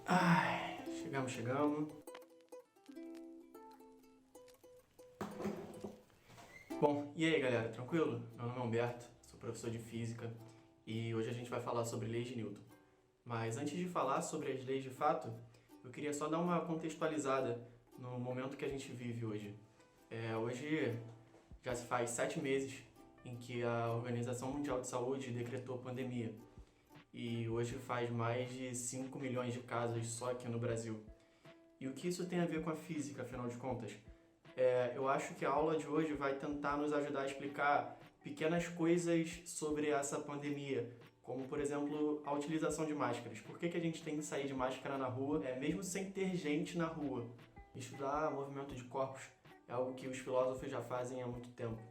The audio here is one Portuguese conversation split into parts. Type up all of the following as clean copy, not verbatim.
Ai, chegamos. Bom, e aí galera, tranquilo? Meu nome é Humberto, sou professor de Física e hoje a gente vai falar sobre leis de Newton. Mas antes de falar sobre as leis de fato, eu queria só dar uma contextualizada no momento que a gente vive hoje. Hoje já se faz 7 meses em que a Organização Mundial de Saúde decretou pandemia. E hoje faz mais de 5 milhões de casos só aqui no Brasil. E o que isso tem a ver com a física, afinal de contas? Eu acho que a aula de hoje vai tentar nos ajudar a explicar pequenas coisas sobre essa pandemia, como, por exemplo, a utilização de máscaras. Por que a gente tem que sair de máscara na rua, mesmo sem ter gente na rua? Estudar movimento de corpos é algo que os filósofos já fazem há muito tempo.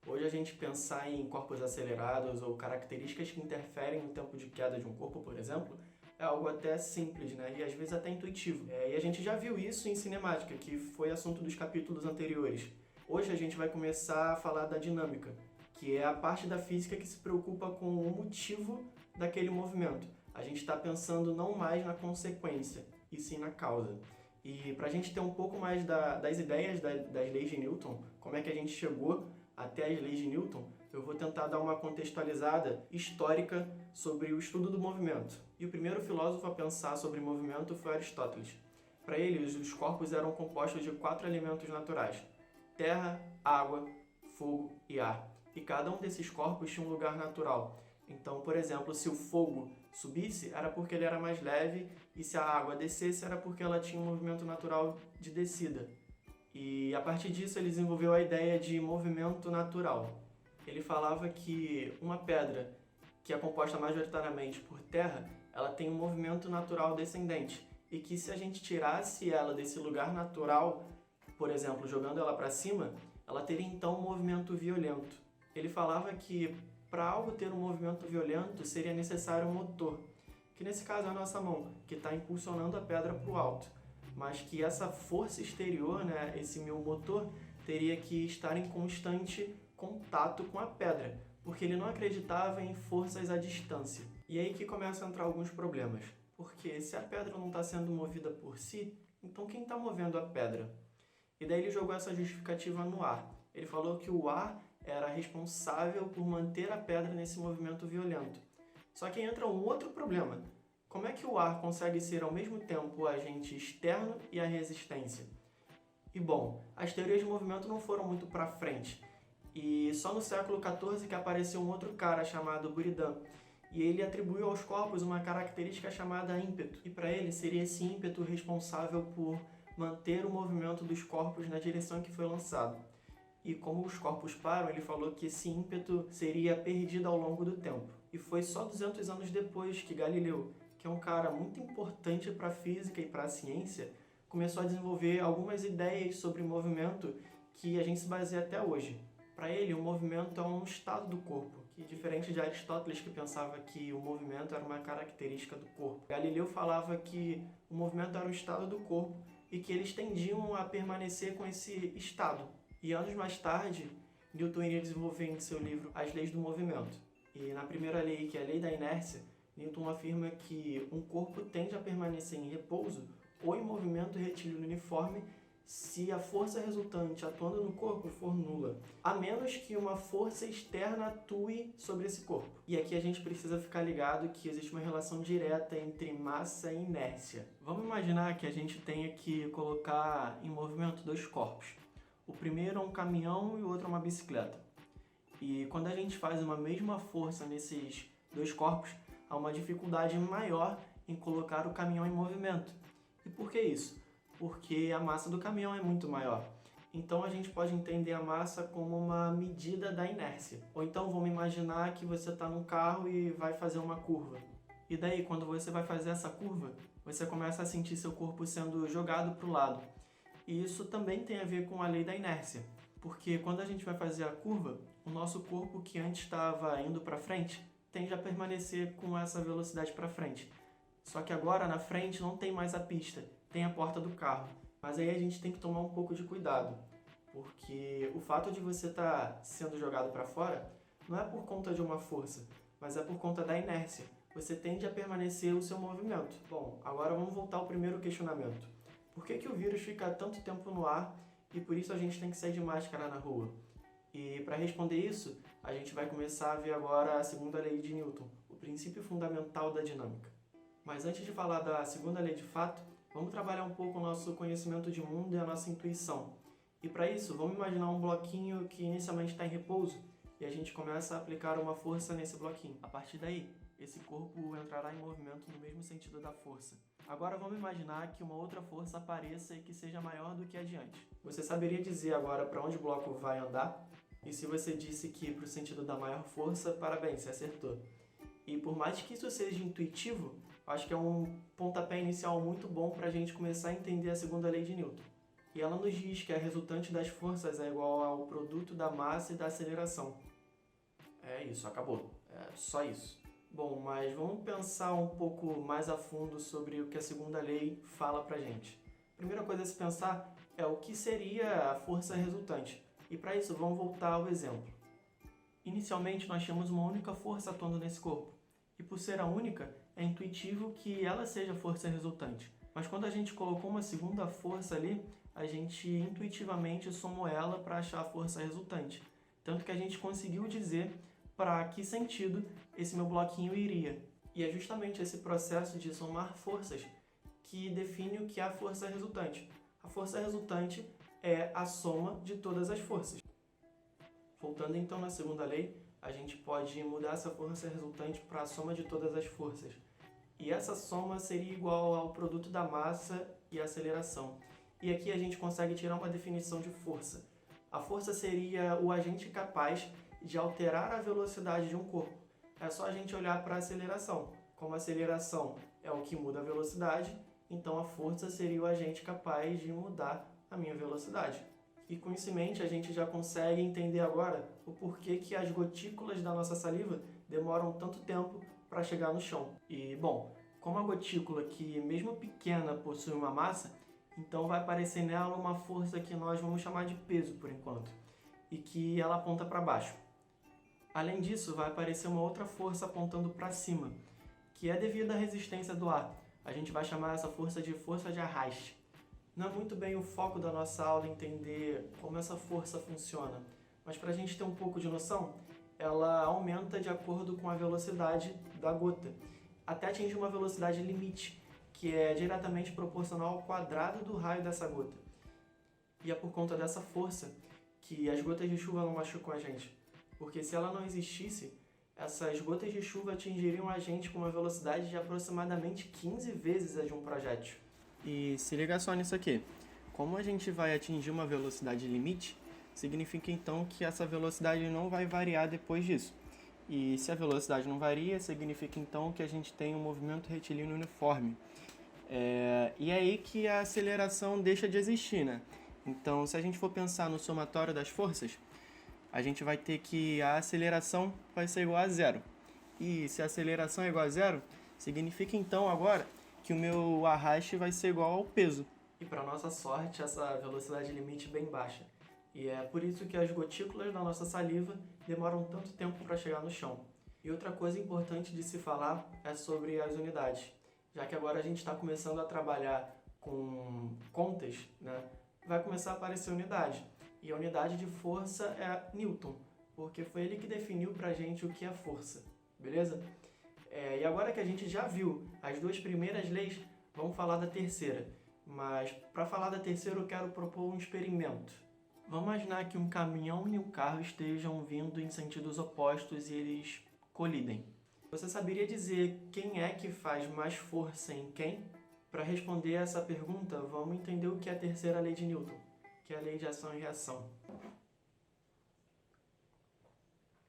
Hoje a gente pensar em corpos acelerados ou características que interferem no tempo de queda de um corpo, por exemplo, é algo até simples, né? E às vezes até intuitivo. E a gente já viu isso em cinemática, que foi assunto dos capítulos anteriores. Hoje a gente vai começar a falar da dinâmica, que é a parte da física que se preocupa com o motivo daquele movimento. A gente está pensando não mais na consequência, e sim na causa. E para a gente ter um pouco mais das ideias das leis de Newton, como é que a gente chegou até as leis de Newton, eu vou tentar dar uma contextualizada histórica sobre o estudo do movimento. E o primeiro filósofo a pensar sobre movimento foi Aristóteles. Para ele, os corpos eram compostos de 4 elementos naturais: terra, água, fogo e ar. E cada um desses corpos tinha um lugar natural. Então, por exemplo, se o fogo subisse, era porque ele era mais leve, e se a água descesse, era porque ela tinha um movimento natural de descida. E a partir disso ele desenvolveu a ideia de movimento natural. Ele falava que uma pedra que é composta majoritariamente por terra, ela tem um movimento natural descendente, e que se a gente tirasse ela desse lugar natural, por exemplo, jogando ela para cima, ela teria então um movimento violento. Ele falava que para algo ter um movimento violento seria necessário um motor, que nesse caso é a nossa mão, que está impulsionando a pedra para o alto. Mas que essa força exterior, né, esse meu motor, teria que estar em constante contato com a pedra, porque ele não acreditava em forças à distância. E aí que começam a entrar alguns problemas, porque se a pedra não está sendo movida por si, então quem está movendo a pedra? E daí ele jogou essa justificativa no ar. Ele falou que o ar era responsável por manter a pedra nesse movimento violento. Só que entra um outro problema. Como é que o ar consegue ser ao mesmo tempo o agente externo e a resistência? E bom, as teorias de movimento não foram muito para frente. E só no século XIV que apareceu um outro cara chamado Buridan. E ele atribuiu aos corpos uma característica chamada ímpeto. E para ele seria esse ímpeto responsável por manter o movimento dos corpos na direção que foi lançado. E como os corpos param, ele falou que esse ímpeto seria perdido ao longo do tempo. E foi só 200 anos depois que Galileu, que é um cara muito importante para a física e para a ciência, começou a desenvolver algumas ideias sobre movimento que a gente se baseia até hoje. Para ele, o movimento é um estado do corpo, que diferente de Aristóteles, que pensava que o movimento era uma característica do corpo. Galileu falava que o movimento era um estado do corpo e que eles tendiam a permanecer com esse estado. E anos mais tarde, Newton iria desenvolver em seu livro As Leis do Movimento. E na primeira lei, que é a lei da inércia, Newton afirma que um corpo tende a permanecer em repouso ou em movimento retilíneo uniforme se a força resultante atuando no corpo for nula, a menos que uma força externa atue sobre esse corpo. E aqui a gente precisa ficar ligado que existe uma relação direta entre massa e inércia. Vamos imaginar que a gente tenha que colocar em movimento 2 corpos. O primeiro é um caminhão e o outro é uma bicicleta. E quando a gente faz uma mesma força nesses 2 corpos, há uma dificuldade maior em colocar o caminhão em movimento. E por que isso? Porque a massa do caminhão é muito maior. Então a gente pode entender a massa como uma medida da inércia. Ou então vamos imaginar que você está num carro e vai fazer uma curva. E daí, quando você vai fazer essa curva, você começa a sentir seu corpo sendo jogado para o lado. E isso também tem a ver com a lei da inércia. Porque quando a gente vai fazer a curva, o nosso corpo que antes estava indo para frente, tende a permanecer com essa velocidade para frente. Só que agora na frente não tem mais a pista, tem a porta do carro. Mas aí a gente tem que tomar um pouco de cuidado, porque o fato de você estar sendo jogado para fora não é por conta de uma força, mas é por conta da inércia. você tende a permanecer o seu movimento. Bom, agora vamos voltar ao primeiro questionamento. Por que o vírus fica tanto tempo no ar e por isso a gente tem que sair de máscara na rua? E para responder isso, a gente vai começar a ver agora a segunda lei de Newton, o princípio fundamental da dinâmica. Mas antes de falar da segunda lei de fato, vamos trabalhar um pouco o nosso conhecimento de mundo e a nossa intuição. E para isso, vamos imaginar um bloquinho que inicialmente está em repouso e a gente começa a aplicar uma força nesse bloquinho. A partir daí, esse corpo entrará em movimento no mesmo sentido da força. Agora vamos imaginar que uma outra força apareça e que seja maior do que a de antes. Você saberia dizer agora para onde o bloco vai andar? E se você disse que para o sentido da maior força, parabéns, você acertou. E por mais que isso seja intuitivo, acho que é um pontapé inicial muito bom para a gente começar a entender a segunda lei de Newton. E ela nos diz que a resultante das forças é igual ao produto da massa e da aceleração. É isso, acabou. É só isso. Bom, mas vamos pensar um pouco mais a fundo sobre o que a segunda lei fala pra gente. A primeira coisa a se pensar é o que seria a força resultante. E para isso, vamos voltar ao exemplo. Inicialmente, nós tínhamos uma única força atuando nesse corpo. E por ser a única, é intuitivo que ela seja a força resultante. Mas quando a gente colocou uma segunda força ali, a gente intuitivamente somou ela para achar a força resultante. Tanto que a gente conseguiu dizer para que sentido esse meu bloquinho iria. E é justamente esse processo de somar forças que define o que é a força resultante. A força resultante é a soma de todas as forças. Voltando então na segunda lei, a gente pode mudar essa força resultante para a soma de todas as forças. E essa soma seria igual ao produto da massa e aceleração. E aqui a gente consegue tirar uma definição de força. A força seria o agente capaz de alterar a velocidade de um corpo. É só a gente olhar para a aceleração. Como a aceleração é o que muda a velocidade, então a força seria o agente capaz de mudar a minha velocidade. E com isso em mente, a gente já consegue entender agora o porquê que as gotículas da nossa saliva demoram tanto tempo para chegar no chão. E, bom, como a gotícula, que mesmo pequena, possui uma massa, então vai aparecer nela uma força que nós vamos chamar de peso por enquanto, e que ela aponta para baixo. Além disso, vai aparecer uma outra força apontando para cima, que é devido à resistência do ar. A gente vai chamar essa força de arraste. Não é muito bem o foco da nossa aula entender como essa força funciona, mas para a gente ter um pouco de noção, ela aumenta de acordo com a velocidade da gota, até atingir uma velocidade limite, que é diretamente proporcional ao quadrado do raio dessa gota. E é por conta dessa força que as gotas de chuva não machucam a gente, porque se ela não existisse, essas gotas de chuva atingiriam a gente com uma velocidade de aproximadamente 15 vezes a de um projétil. E se liga só nisso aqui. Como a gente vai atingir uma velocidade limite, significa então que essa velocidade não vai variar depois disso. E se a velocidade não varia, significa então que a gente tem um movimento retilíneo uniforme. E é aí que a aceleração deixa de existir, né? Então, se a gente for pensar no somatório das forças, a gente vai ter que a aceleração vai ser igual a zero. E se a aceleração é igual a zero, significa então agora que o meu arraste vai ser igual ao peso. E para nossa sorte, essa velocidade limite é bem baixa. E é por isso que as gotículas da nossa saliva demoram tanto tempo para chegar no chão. E outra coisa importante de se falar é sobre as unidades. Já que agora a gente está começando a trabalhar com contas, né? Vai começar a aparecer unidade. E a unidade de força é Newton, porque foi ele que definiu para a gente o que é força. Beleza? E agora que a gente já viu as duas primeiras leis, vamos falar da terceira. Mas para falar da terceira eu quero propor um experimento. Vamos imaginar que um caminhão e um carro estejam vindo em sentidos opostos e eles colidem. Você saberia dizer quem é que faz mais força em quem? Para responder essa pergunta, vamos entender o que é a terceira lei de Newton, que é a lei de ação e reação.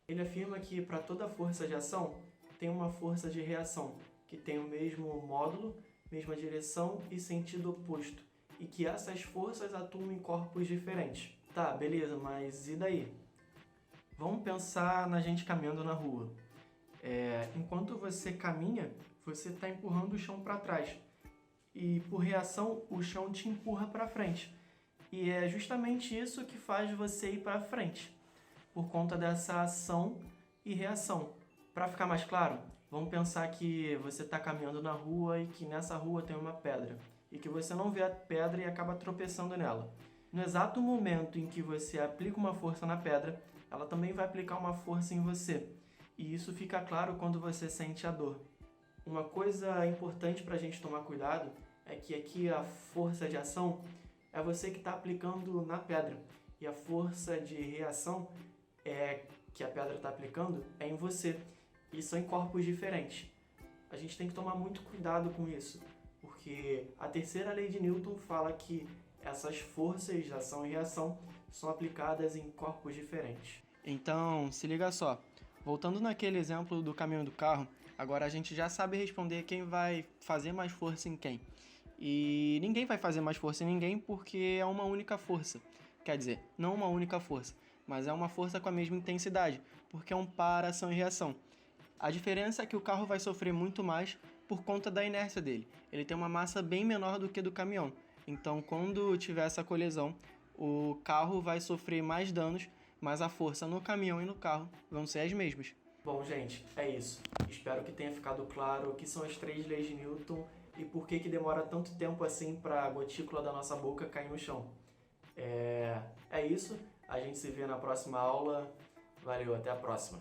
Ele afirma que para toda força de ação, tem uma força de reação, que tem o mesmo módulo, mesma direção e sentido oposto, e que essas forças atuam em corpos diferentes. Tá, beleza, mas e daí? Vamos pensar na gente caminhando na rua. Enquanto você caminha, você está empurrando o chão para trás. E por reação, o chão te empurra para frente. E é justamente isso que faz você ir para frente, por conta dessa ação e reação. Para ficar mais claro, vamos pensar que você está caminhando na rua e que nessa rua tem uma pedra e que você não vê a pedra e acaba tropeçando nela. No exato momento em que você aplica uma força na pedra, ela também vai aplicar uma força em você. E isso fica claro quando você sente a dor. Uma coisa importante para a gente tomar cuidado é que aqui a força de ação é você que está aplicando na pedra e a força de reação que a pedra está aplicando é em você. E são em corpos diferentes. A gente tem que tomar muito cuidado com isso, porque a terceira lei de Newton fala que essas forças de ação e reação são aplicadas em corpos diferentes. Então, se liga só. Voltando naquele exemplo do caminhão do carro, agora a gente já sabe responder quem vai fazer mais força em quem. E ninguém vai fazer mais força em ninguém porque é uma única força. Quer dizer, não uma única força, mas é uma força com a mesma intensidade, porque é um par, ação e reação. A diferença é que o carro vai sofrer muito mais por conta da inércia dele. Ele tem uma massa bem menor do que a do caminhão. Então, quando tiver essa colisão, o carro vai sofrer mais danos, mas a força no caminhão e no carro vão ser as mesmas. Bom, gente, é isso. Espero que tenha ficado claro o que são as 3 leis de Newton e por que demora tanto tempo assim para a gotícula da nossa boca cair no chão. É isso. A gente se vê na próxima aula. Valeu, até a próxima.